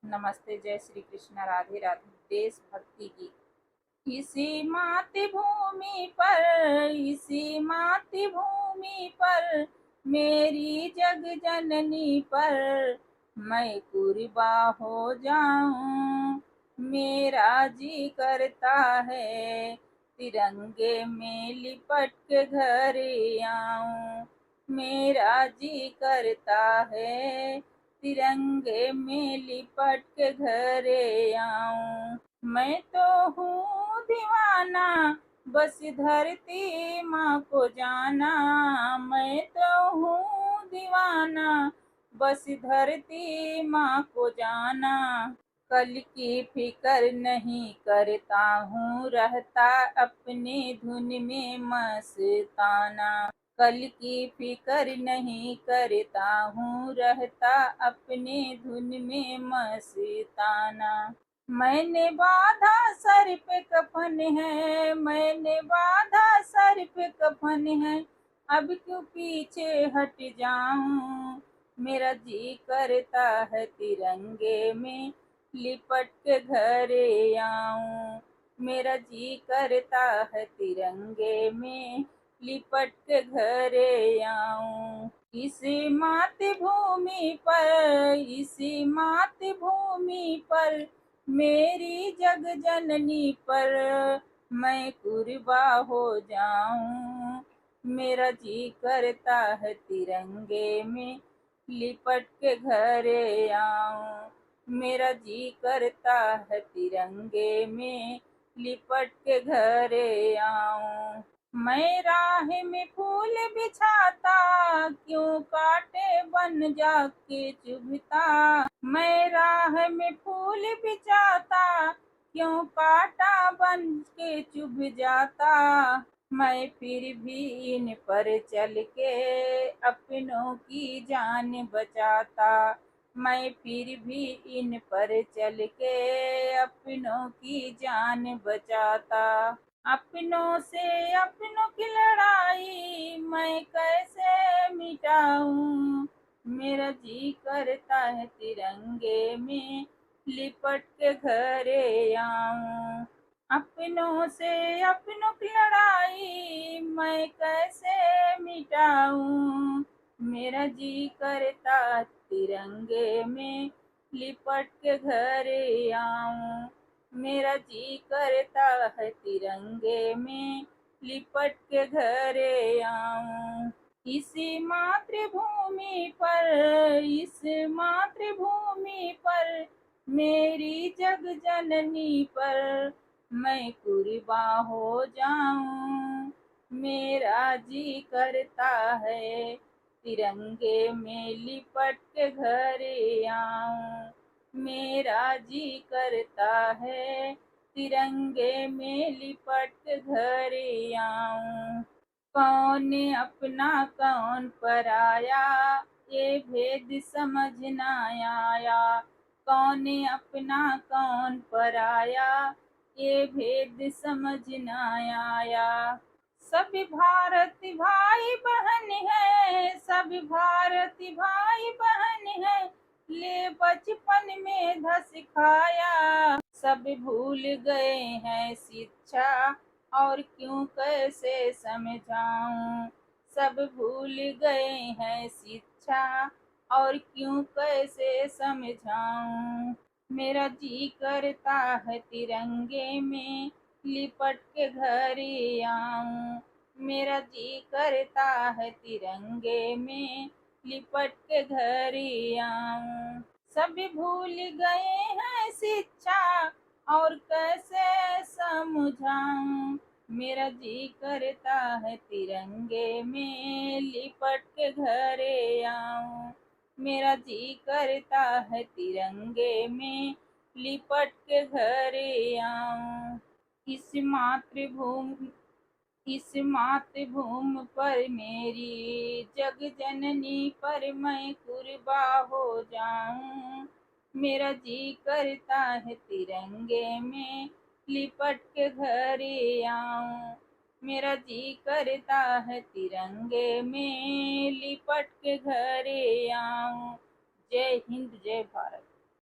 नमस्ते, जय श्री कृष्ण, राधे राधे। देशभक्ति गीत। इसी मातृभूमि पर मेरी जग जननी पर मैं कुर्बा हो जाऊं। मेरा जी करता है तिरंगे में लिपट के घर आऊं। मेरा जी करता है तिरंगे में लिपट के घरे आऊं। मैं तो हूँ दीवाना, बस धरती माँ को जाना। मैं तो हूँ दीवाना, बस धरती माँ को जाना। कल की फिक्र नहीं करता हूँ, रहता अपने धुन में मस्ताना। कल की फिक्र नहीं करता हूँ, रहता अपने धुन में मस्ताना। मैंने बांधा सर पे कफन है, मैंने बांधा सर पे कफन है, अब क्यों पीछे हट जाऊं। मेरा जी करता है तिरंगे में लिपट के घरे आऊं। मेरा जी करता है तिरंगे में लिपट के घरे आऊं। इसी मातृभूमि पर मेरी जग जननी पर मैं कुर्बा हो जाऊं। मेरा जी करता है तिरंगे में लिपट के घरे आऊं। मेरा जी करता है तिरंगे में लिपट के घरे आऊं। मैं राह में फूल बिछाता, क्यों कांटे बन जाके चुभता। मैं राह में फूल बिछाता, क्यों कांटा बन के चुभ जाता। मैं फिर भी इन पर चल के अपनों की जान बचाता। मैं फिर भी इन पर चल के अपनों की जान बचाता। अपनों से अपनों की लड़ाई मैं कैसे मिटाऊं। मेरा जी करता है तिरंगे में लिपट के घरे आऊं। अपनों से अपनों की लड़ाई मैं कैसे मिटाऊं। मेरा जी करता तिरंगे में लिपट के घरे आऊं। मेरा जी करता है तिरंगे में लिपट के घरे आऊं। इस मातृभूमि पर मेरी जग जननी पर मैं कुर्बा हो जाऊं। मेरा जी करता है तिरंगे में लिपट के घरे आऊं। मेरा जी करता है तिरंगे में लिपट के घरे आऊं। कौन अपना कौन पराया, ये भेद समझ ना आया। कौन अपना कौन पराया, ये भेद समझ ना आया। सभी भारती भाई बहन है, सभी भारती भाई बहन है, ले बचपन में धस खाया। सब भूल गए हैं शिक्षा, और क्यों कैसे समझाऊं। सब भूल गए हैं शिक्षा, और क्यों कैसे समझाऊं। मेरा जी करता है तिरंगे में लिपट के घरे आऊं। मेरा जी करता है तिरंगे में लिपट के घरे आऊं। सभी भूल गए हैं शिक्षा, और कैसे समझाऊं। मेरा जी करता है तिरंगे में लिपट के घरे आऊं। मेरा जी करता है तिरंगे में लिपट के घरे आऊं। इस मातृभूमि इस मातृभूमि पर मेरी जग जननी पर मैं कुर्बा हो जाऊं। मेरा जी करता है तिरंगे में लिपट के घरे आऊं। मेरा जी करता है तिरंगे में लिपट के घरे आऊं। जय हिंद, जय भारत।